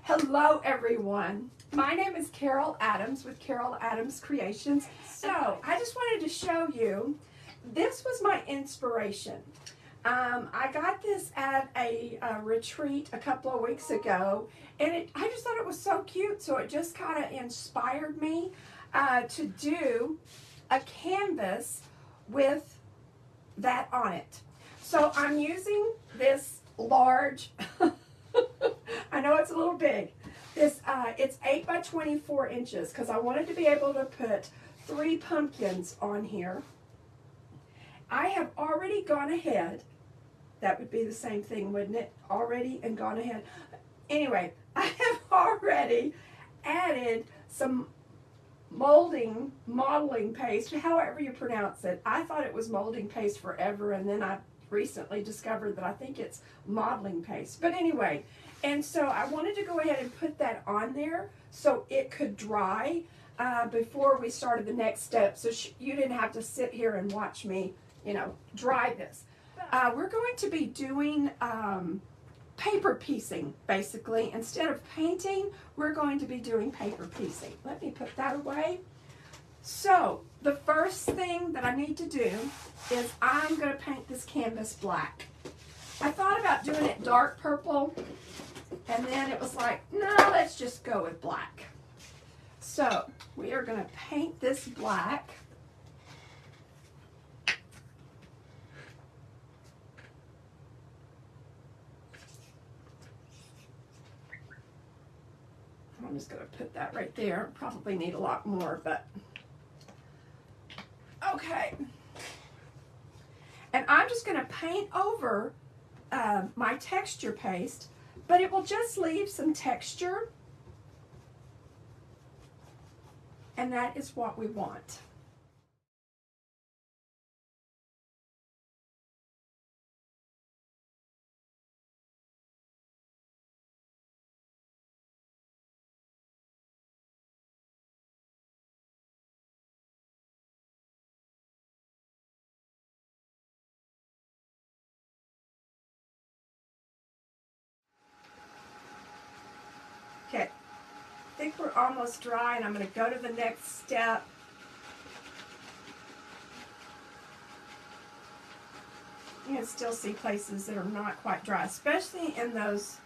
Hello everyone. My name is Carol Adams with Carol Adams Creations. So I just wanted to show you, this was my inspiration. I got this at a retreat a couple of weeks ago, and I just thought it was so cute, so it just kind of inspired me to do a canvas with that on it. So I'm using this large, I know it's a little big, it's 8 by 24 inches because I wanted to be able to put 3 pumpkins on here. I have already gone ahead, that would be the same thing, wouldn't it? Already and gone ahead. Anyway, I have already added some modeling paste, however you pronounce it. I thought it was molding paste forever, and then I recently discovered that I think it's modeling paste. But anyway, and so I wanted to go ahead and put that on there so it could dry before we started the next step, so you didn't have to sit here and watch me, dry this. We're going to be doing paper piecing, basically. Instead of painting, we're going to be doing paper piecing. Let me put that away. So the first thing that I need to do is I'm going to paint this canvas black. I thought about doing it dark purple, and then it was like, no, let's just go with black. So we are going to paint this black. I'm just going to put that right there. Probably need a lot more, but okay. And I'm just going to paint over my texture paste, but it will just leave some texture, and that is what we want. Okay, I think we're almost dry, and I'm going to go to the next step. You can still see places that are not quite dry, especially in those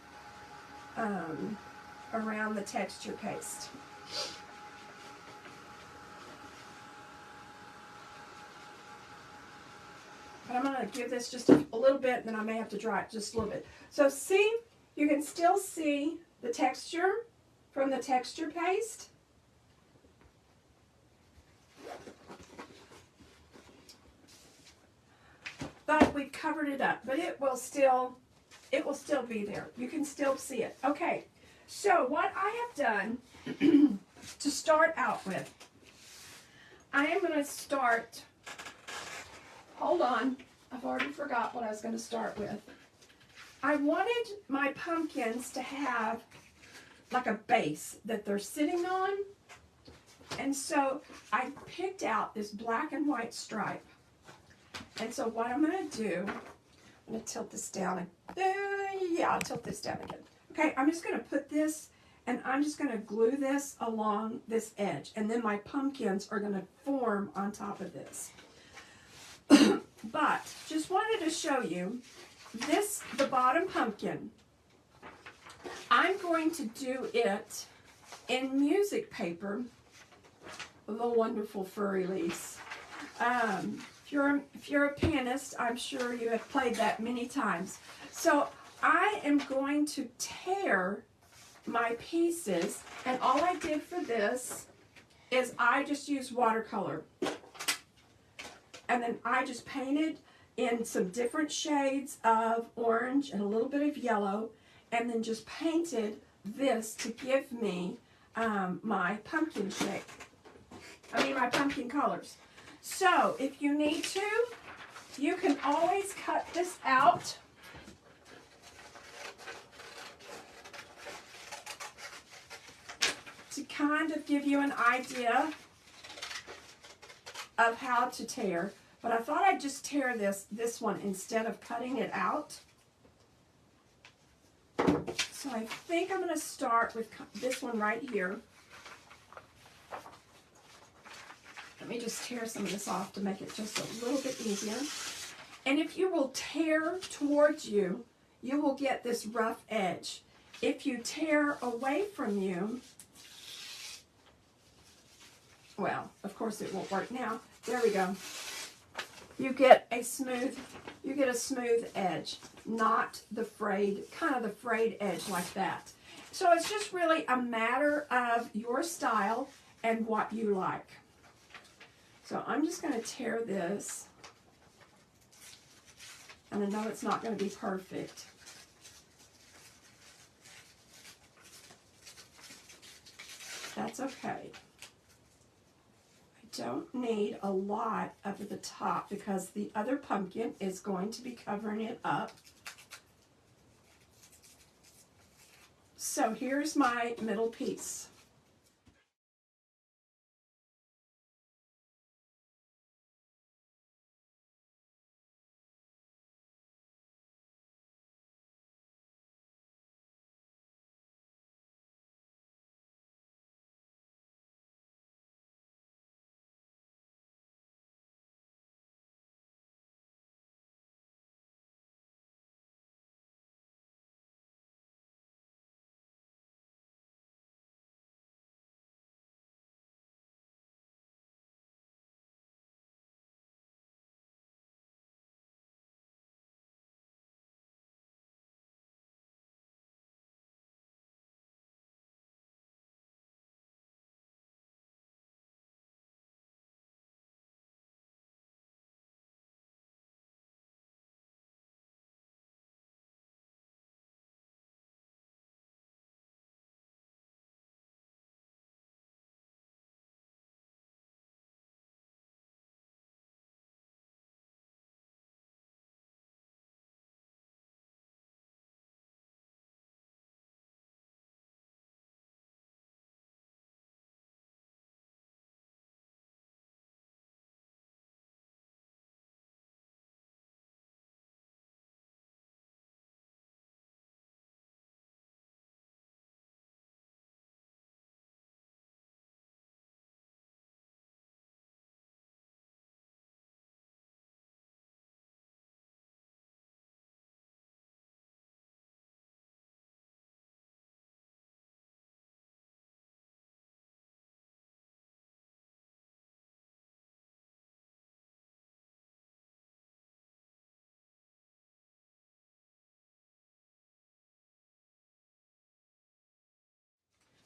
around the texture paste. But I'm going to give this just a little bit, and then I may have to dry it just a little bit. So see, you can still see the texture from the texture paste. But we've covered it up, but it will still be there. You can still see it. Okay, so what I have done to start out with, I am going to start, hold on, I've already forgot what I was going to start with. I wanted my pumpkins to have like a base that they're sitting on, and so I picked out this black and white stripe. And so what I'm going to do, I'm going to tilt this down. Yeah, I'll tilt this down again. Okay, I'm just going to put this, and I'm just going to glue this along this edge, and then my pumpkins are going to form on top of this. But just wanted to show you this, the bottom pumpkin. I'm going to do it in music paper, the wonderful furry leaves. If you're a pianist, I'm sure you have played that many times. So I am going to tear my pieces, and all I did for this is I just used watercolor. And then I just painted in some different shades of orange and a little bit of yellow, and then just painted this to give me my pumpkin shape. My pumpkin colors. So if you need to, you can always cut this out. To kind of give you an idea of how to tear. But I thought I'd just tear this one instead of cutting it out. So I think I'm going to start with this one right here. Let me just tear some of this off to make it just a little bit easier. And if you will tear towards you, you will get this rough edge. If you tear away from you, well, of course it won't work now. There we go. You get a smooth edge, not the frayed, kind of the frayed edge like that. So it's just really a matter of your style and what you like. So I'm just going to tear this. And I know it's not going to be perfect. That's okay. I don't need a lot up at the top because the other pumpkin is going to be covering it up. So here's my middle piece.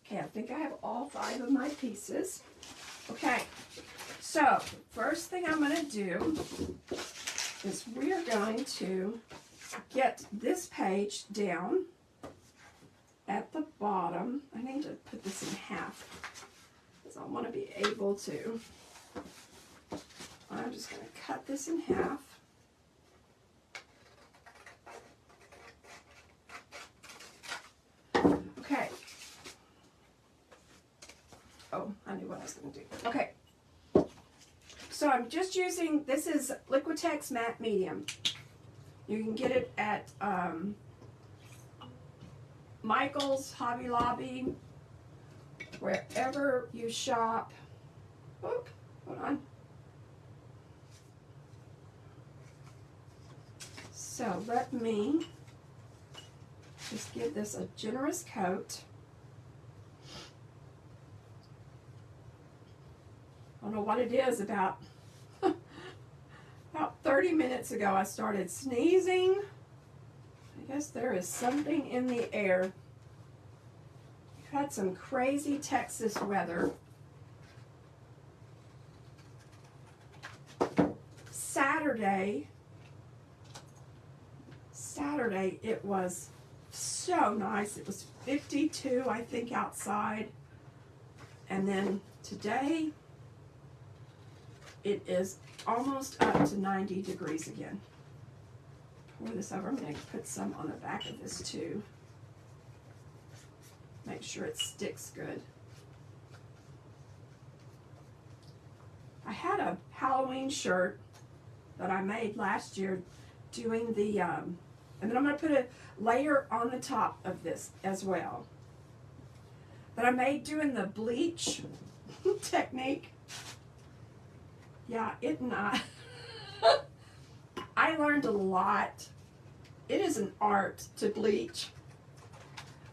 Okay, I think I have all 5 of my pieces. Okay, so first thing I'm going to do is we're going to get this page down at the bottom. I need to put this in half because I want to be able to. I'm just going to cut this in half. Okay. Oh, I knew what I was going to do. Okay. So I'm just using, this is Liquitex Matte Medium. You can get it at Michael's, Hobby Lobby, wherever you shop. Oh, hold on. So let me just give this a generous coat. I don't know what it is, about 30 minutes ago I started sneezing. I guess there is something in the air. We've had some crazy Texas weather. Saturday it was so nice. It was 52, I think, outside. And then today it is almost up to 90 degrees again. Pour this over. I'm going to put some on the back of this too. Make sure it sticks good. I had a Halloween shirt that I made last year doing the And then I'm going to put a layer on the top of this as well. That I made doing the bleach technique. Yeah, I learned a lot. It is an art to bleach.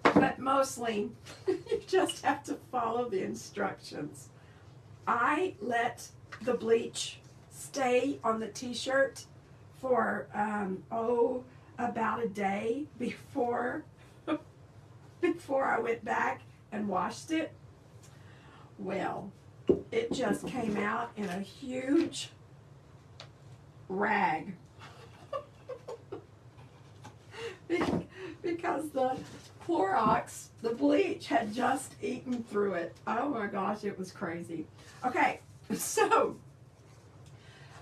But mostly, you just have to follow the instructions. I let the bleach stay on the t-shirt for, about a day before I went back and washed it. Well, it just came out in a huge rag. Because the Clorox, the bleach, had just eaten through it. Oh my gosh, it was crazy. Okay, so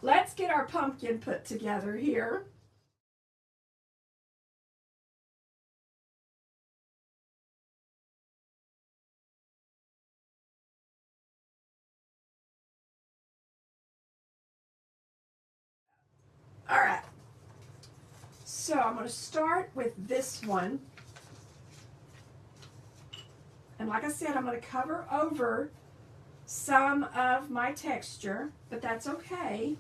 let's get our pumpkin put together here. All right, so I'm going to start with this one. And like I said, I'm going to cover over some of my texture, but that's okay.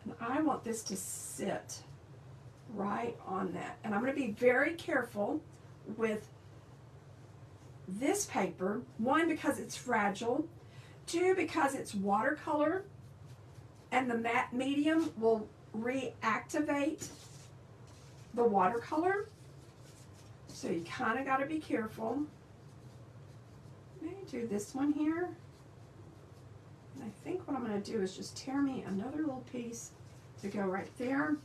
And I want this to sit right on that. And I'm going to be very careful with this paper. One, because it's fragile. Two, because it's watercolor and the matte medium will reactivate the watercolor. So you kind of got to be careful. Maybe do this one here. And I think what I'm going to do is just tear me another little piece to go right there.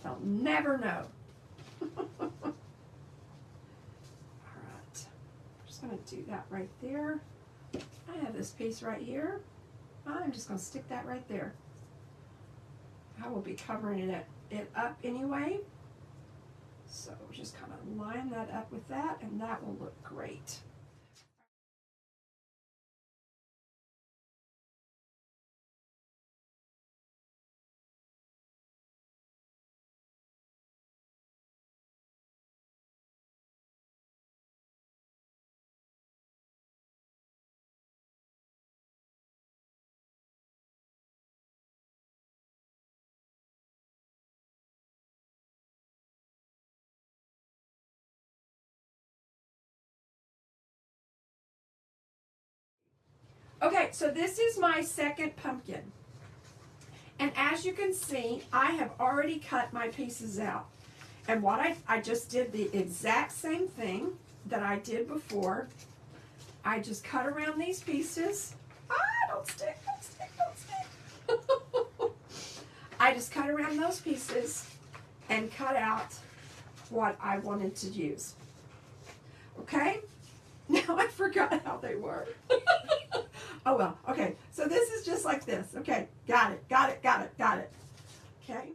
They'll never know. All right. I'm just going to do that right there. I have this piece right here. I'm just going to stick that right there. I will be covering it up anyway. So just kind of line that up with that, and that will look great. Okay, so this is my second pumpkin. And as you can see, I have already cut my pieces out. And what I just did the exact same thing that I did before. I just cut around these pieces. Ah, don't stick, don't stick, don't stick. I just cut around those pieces and cut out what I wanted to use. Okay? Now I forgot how they were. Oh well, okay. So this is just like this. Okay, got it, got it, got it, got it. Okay.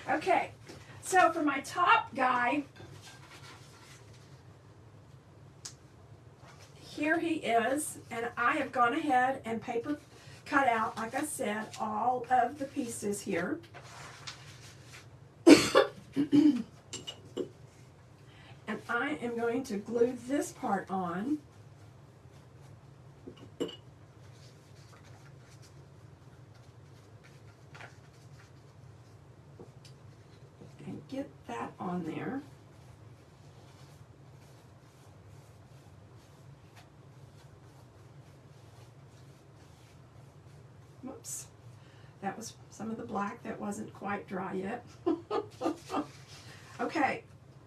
Okay, so for my top guy, here he is, and I have gone ahead and paper cut out, like I said, all of the pieces here. am going to glue this part on. And get that on there. Whoops. That was some of the black that wasn't quite dry yet. Okay,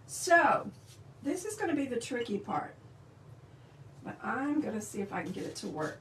so this is going to be the tricky part, but I'm going to see if I can get it to work.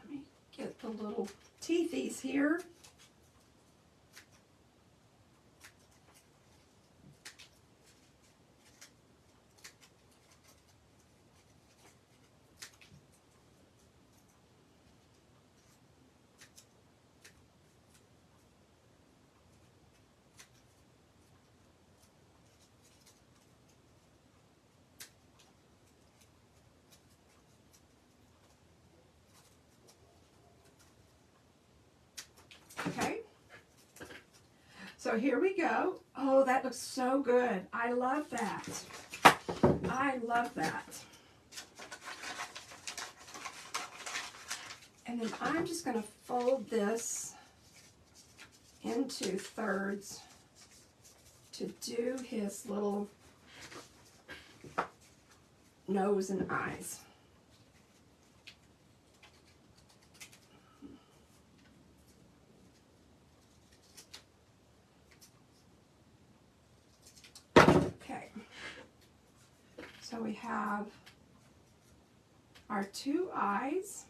Let me get the little teethies here. Okay, so here we go. Oh, that looks so good. I love that. I love that. And then I'm just going to fold this into thirds to do his little nose and eyes. Okay, so we have our two eyes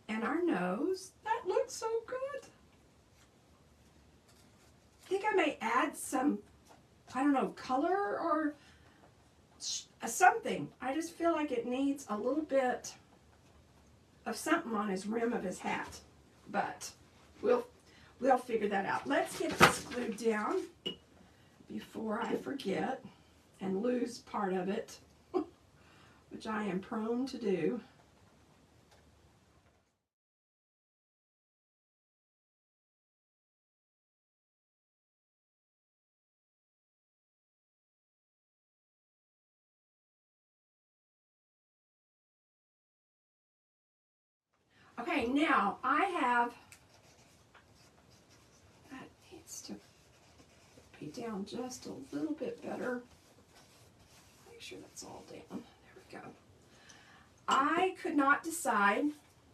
and our nose. That looks so good. I think I may add some, I don't know, color or something. I just feel like it needs a little bit of something on his rim of his hat, but we'll figure that out. Let's get this glued down before I forget and lose part of it, which I am prone to do. Okay, now I have, that needs to be down just a little bit better. Make sure that's all down. There we go. I could not decide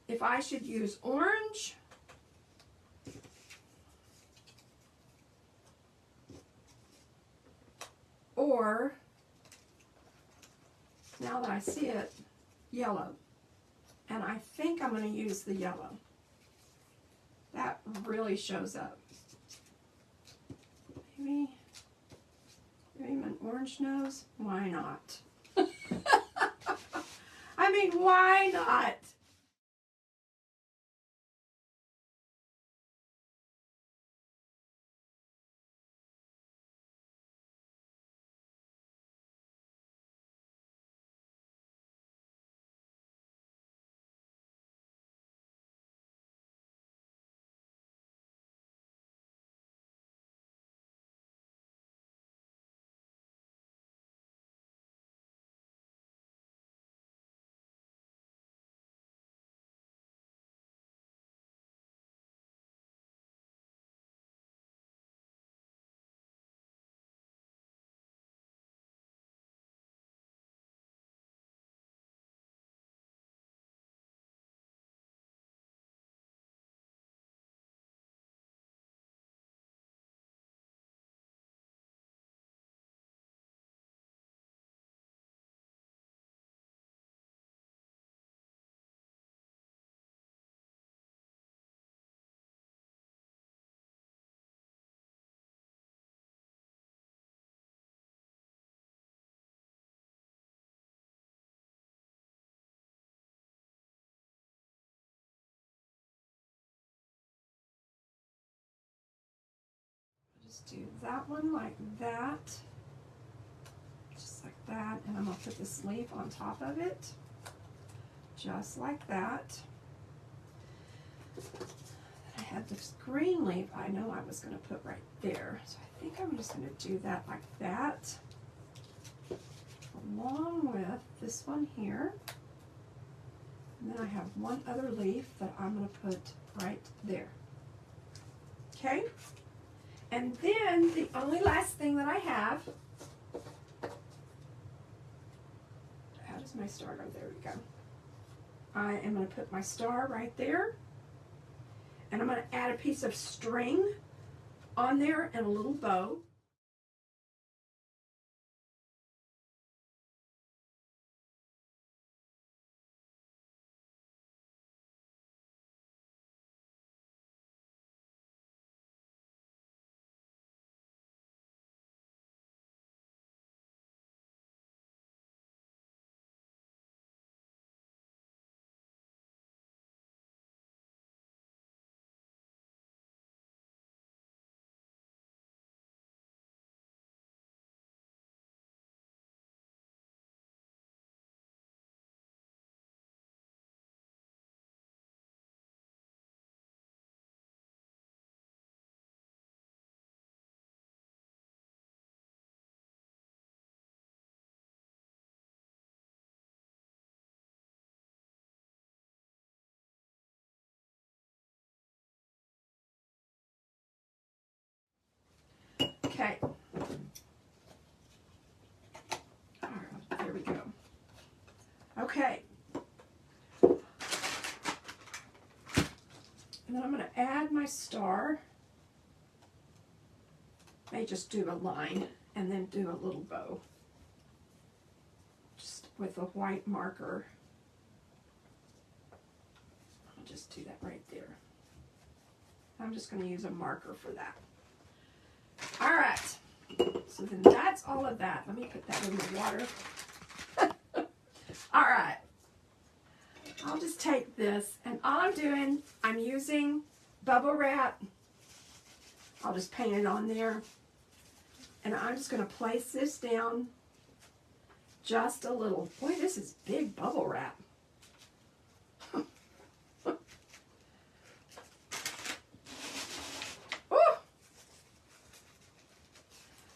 if I should use orange or, now that I see it, yellow. And I think I'm going to use the yellow. That really shows up. Maybe an orange nose? Why not? I mean, why not? Just do that one like that. Just like that. And I'm going to put this leaf on top of it. Just like that. I had this green leaf I know I was going to put right there. So I think I'm just going to do that like that. Along with this one here. And then I have one other leaf that I'm going to put right there. Okay? And then the only last thing that I have, how does my star go? There we go. I am going to put my star right there. And I'm going to add a piece of string on there and a little bow. Okay. All right, there we go. Okay. And then I'm going to add my star. May just do a line and then do a little bow. Just with a white marker. I'll just do that right there. I'm just going to use a marker for that. All right. So then that's all of that. Let me put that in the water. All right. I'll just take this, and all I'm doing, I'm using bubble wrap. I'll just paint it on there. And I'm just going to place this down just a little. Boy, this is big bubble wrap.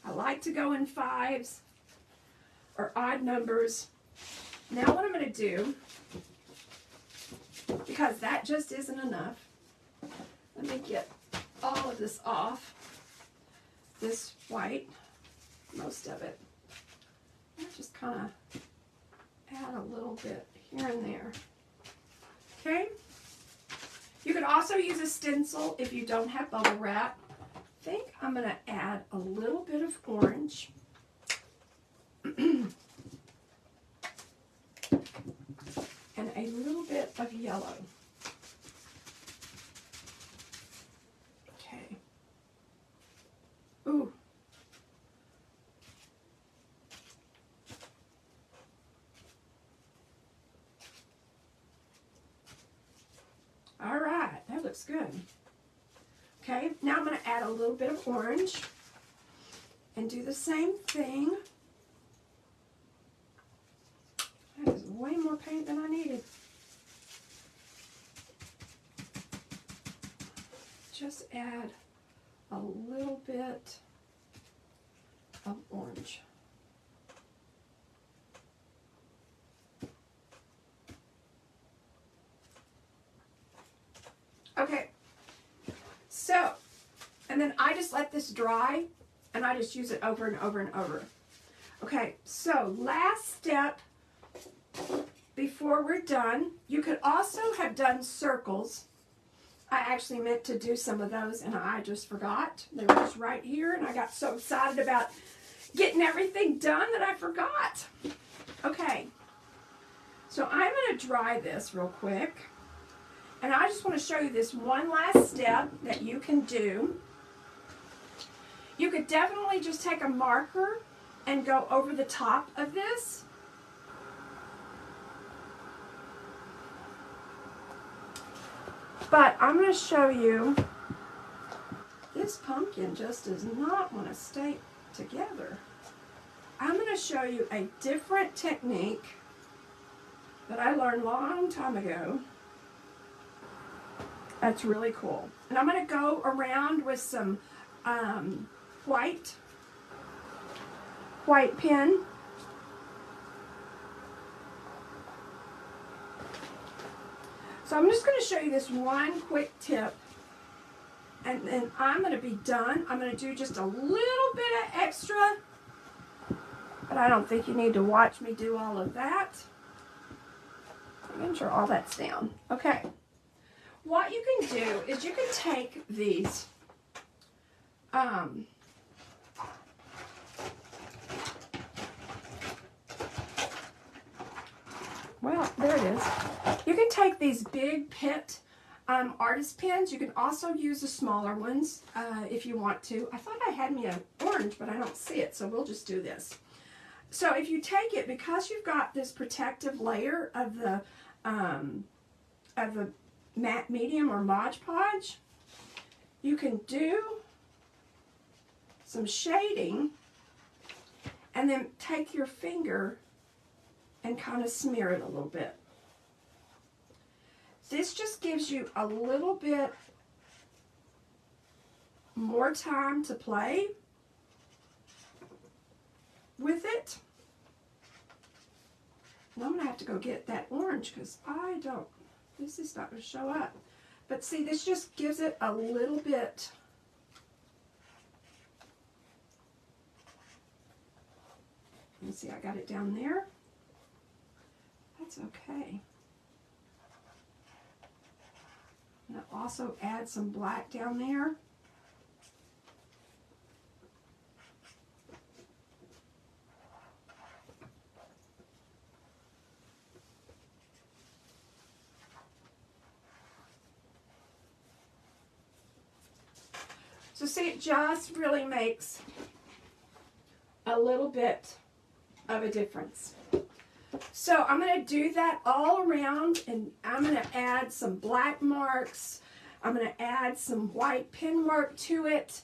I like to go in 5s or odd numbers. Now what I'm going to do, because that just isn't enough, let me get all of this off. This white, most of it. I just kind of add a little bit here and there. Okay? You could also use a stencil if you don't have bubble wrap. I think I'm going to add a little bit of orange. And a little bit of yellow. Okay. Ooh. All right, that looks good. Okay, now I'm going to add a little bit of orange and do the same thing. That is way more paint than I needed. Just add a little bit of orange. Okay, so, and then I just let this dry, and I just use it over and over and over. Okay, so last step before we're done, you could also have done circles. I actually meant to do some of those, and I just forgot. They were just right here, and I got so excited about getting everything done that I forgot. Okay, so I'm going to dry this real quick. And I just want to show you this one last step that you can do. You could definitely just take a marker and go over the top of this. But I'm going to show you this pumpkin just does not want to stay together. I'm going to show you a different technique that I learned a long time ago. That's really cool. And I'm going to go around with some white pen. So I'm just going to show you this one quick tip, and then I'm going to be done. I'm going to do just a little bit of extra, but I don't think you need to watch me do all of that. Make sure all that's down. Okay. What you can do is you can take these well, there it is. You can take these big Pitt artist pens. You can also use the smaller ones if you want to. I thought I had me an orange, but I don't see it, so we'll just do this. So if you take it, because you've got this protective layer of the matte medium or Mod Podge, you can do some shading and then take your finger and kind of smear it a little bit. This just gives you a little bit more time to play with it. And I'm going to have to go get that orange because this is not going to show up. But see, this just gives it a little bit. Let me see, I got it down there. That's okay. I'm going to also add some black down there. So see, it just really makes a little bit of a difference. So I'm going to do that all around, and I'm going to add some black marks. I'm going to add some white pen work to it.